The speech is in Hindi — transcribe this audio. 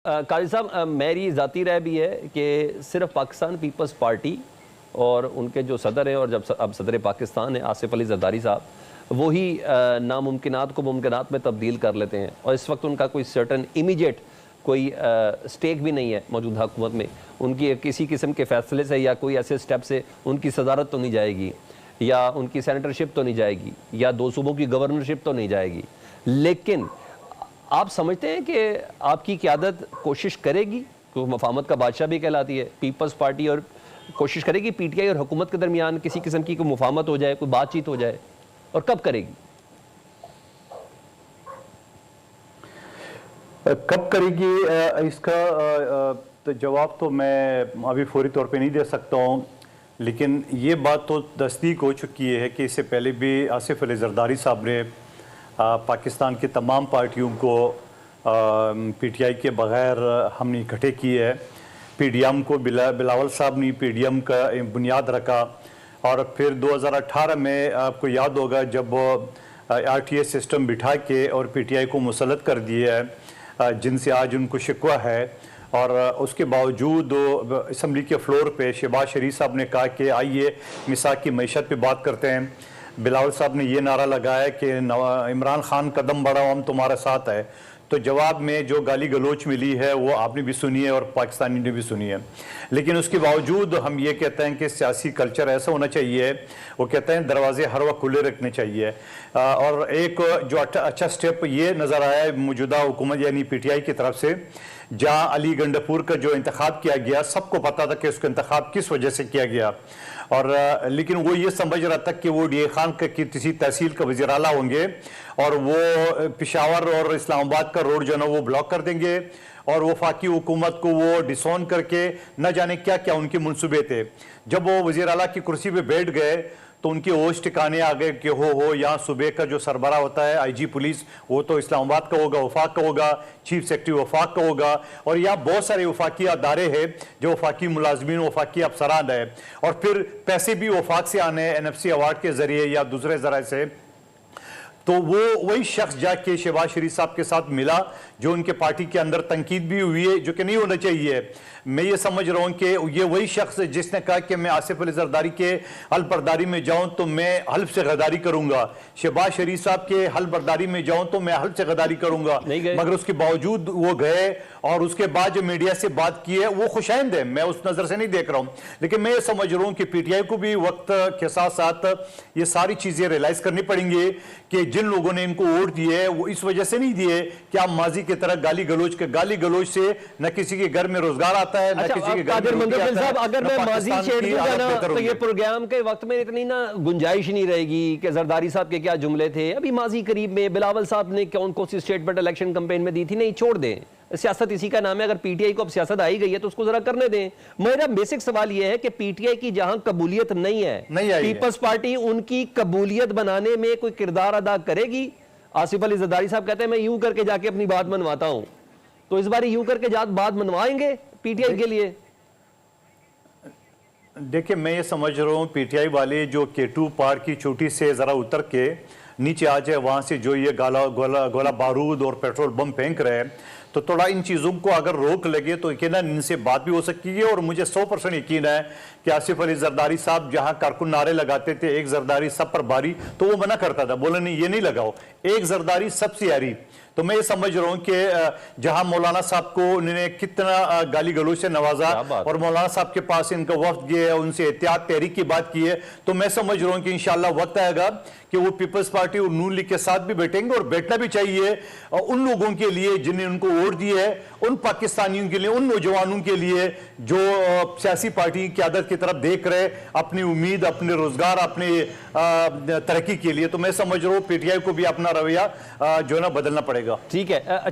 काजी साहब, मेरी ज़ाती राय भी है कि सिर्फ पाकिस्तान पीपल्स पार्टी और उनके जो सदर हैं और जब अब सदर पाकिस्तान है आसिफ अली जरदारी साहब, वो ही नामुमकिनात को मुमकिनात में तब्दील कर लेते हैं। और इस वक्त उनका कोई सर्टन इमीडिएट कोई स्टेक भी नहीं है मौजूदा हुकूमत में। उनकी किसी किस्म के फैसले से या कोई ऐसे स्टेप से उनकी सदारत तो नहीं जाएगी, या उनकी सेनेटरशिप तो नहीं जाएगी, या 2 सूबों की गवर्नरशिप तो नहीं जाएगी। लेकिन आप समझते हैं कि आपकी क़यादत कोशिश करेगी, तो मफाहमत का बादशाह भी कहलाती है पीपल्स पार्टी, और कोशिश करेगी पीटीआई और हुकूमत के दरमियान किसी किस्म की कोई मुफाहमत हो जाए, कोई बातचीत हो जाए, और कब करेगी? कब करेगी इसका तो जवाब तो मैं अभी फौरी तौर पे नहीं दे सकता हूँ, लेकिन ये बात तो तस्दीक हो चुकी है कि इससे पहले भी आसिफ अली जरदारी साहब ने पाकिस्तान की तमाम पार्टियों को पीटीआई के बग़ैर हमने इकट्ठे किए है। पीडीएम को बिलावल साहब ने पीडीएम का बुनियाद रखा, और फिर 2018 में आपको याद होगा जब आरटीएस सिस्टम बिठा के और पीटीआई को मुसल्लत कर दिया है, जिनसे आज उनको शिकवा है। और उसके बावजूद असम्बली के फ्लोर पे शहबाज शरीफ साहब ने कहा कि आइए मिसाक की मईशत पे बात करते हैं। बिलावल साहब ने ये नारा लगाया कि इमरान खान कदम बढ़ाओ, हम तुम्हारे साथ है। तो जवाब में जो गाली गलोच मिली है वो आपने भी सुनी है और पाकिस्तानी ने भी सुनी है। लेकिन उसके बावजूद हम ये कहते हैं कि सियासी कल्चर ऐसा होना चाहिए, वो कहते हैं दरवाजे हर वक्त खुले रखने चाहिए। और एक जो अच्छा स्टेप ये नज़र आया है मौजूदा हुकूमत यानी पीटीआई की तरफ से, जहाँ अली गंडापुर का जो इंतखाब किया गया, सबको पता था कि उसका इंतखाब किस वजह से किया गया, और लेकिन वो ये समझ रहा था कि वो डीए खान की किसी तहसील का वज़ीर आला होंगे और वो पेशावर और इस्लामाबाद का रोड जो है ना वो ब्लॉक कर देंगे, और वफाकी हुकूमत को वो डिसोन करके न जाने क्या क्या उनके मंसूबे थे। जब वो वज़ीर आला की कुर्सी पे बैठ गए तो उनके होश ठिकाने आ गए कि हो यहाँ सूबे का जो सरबरा होता है आईजी पुलिस, वो तो इस्लामाबाद का होगा, वफाक का होगा, चीफ सेक्रेटरी वफाक का होगा, और यहाँ बहुत सारे वफाकी अदारे हैं जो वफाकी मुलाजमीन वफाकी अफसरान है, और फिर पैसे भी वफाक से आने हैं एनएफसी अवार्ड के जरिए या दूसरे जराए से। तो वो वही शख्स जाके शहबाज शरीफ साहब के साथ मिला, जो उनके पार्टी के अंदर तनकीद भी हुई है जो कि नहीं होना चाहिए। मैं ये समझ रहा हूँ कि ये वही शख्स है जिसने कहा कि मैं आसिफ अली जरदारी के हल बर्दारी में जाऊं तो मैं हल्फ से गद्दारी करूंगा, शहबाज शरीफ साहब के हल बर्दारी में जाऊं तो मैं हल्फ से गद्दारी करूंगा, मगर उसके बावजूद वो गए और उसके बाद जो मीडिया से बात की है वो खुशैंद है, मैं उस नजर से नहीं देख रहा हूं। लेकिन मैं ये समझ रहा हूं कि पीटीआई को भी वक्त के साथ साथ ये सारी चीजें रियलाइज करनी पड़ेंगी कि जिन लोगों ने इनको वोट दिए वो इस वजह से नहीं दिए कि आप माजी की तरह गाली गलोच से न किसी के घर में रोजगार आता है, न किसी के घर में रोटी आता है। अगर मैं माजी छेड़ दूंगा ना तो ये प्रोग्राम के वक्त में इतनी ना गुंजाइश नहीं रहेगी कि जरदारी साहब के क्या जुमले थे, अभी माजी करीब में बिलावल साहब ने कौन कौन सी स्टेटमेंट इलेक्शन कैंपेन में दी थी। नहीं, छोड़ दें, सियासत इसी का नाम है। अगर पीटीआई को अब सियासत आई गई है तो उसको जरा करने दें। मेरा बेसिक सवाल यह है कि पीटीआई की जहां कबूलियत नहीं है, पीपल्स पार्टी उनकी कबूलियत बनाने में कोई किरदार अदा करेगी? आसिफ अली जरदारी साहब कहते हैं मैं यूं करके जाके अपनी बात मनवाता हूं, तो इस बार यूं करके बात मनवाएंगे पीटीआई के लिए? देखिए, मैं ये समझ रहा हूँ पीटीआई वाले जो केटू पहाड़ की चोटी से जरा उतर के नीचे आ जाए, वहां से जो ये गोला बारूद और पेट्रोल बम फेंक रहे हैं, तो थोड़ा इन चीज़ों को अगर रोक लगे तो यकीनन इनसे बात भी हो सकती है। और मुझे 100% यकीन है कि आसिफ अली जरदारी साहब जहां कारकुन नारे लगाते थे एक जरदारी सब पर भारी, तो वो मना करता था, बोला नहीं ये नहीं लगाओ, एक जरदारी सबसे यारी। तो मैं ये समझ रहा हूं कि जहां मौलाना साहब को उन्होंने कितना गाली गलोच से नवाजा और मौलाना साहब के पास इनका वक्त गया, उनसे एहतियात तहरीक की बात की है, तो मैं समझ रहा हूं कि इंशाल्लाह वक्त आएगा कि वो पीपल्स पार्टी और नून लीग के साथ भी बैठेंगे, और बैठना भी चाहिए उन लोगों के लिए जिन्हें उनको वोट दिए है, उन पाकिस्तानियों के लिए, उन नौजवानों के लिए जो सियासी पार्टी की आदत की तरफ देख रहे अपनी उम्मीद, अपने रोजगार, अपने तरक्की के लिए। तो मैं समझ रहा हूँ पीटीआई को भी अपना रवैया जो है ना बदलना पड़ेगा। ठीक है।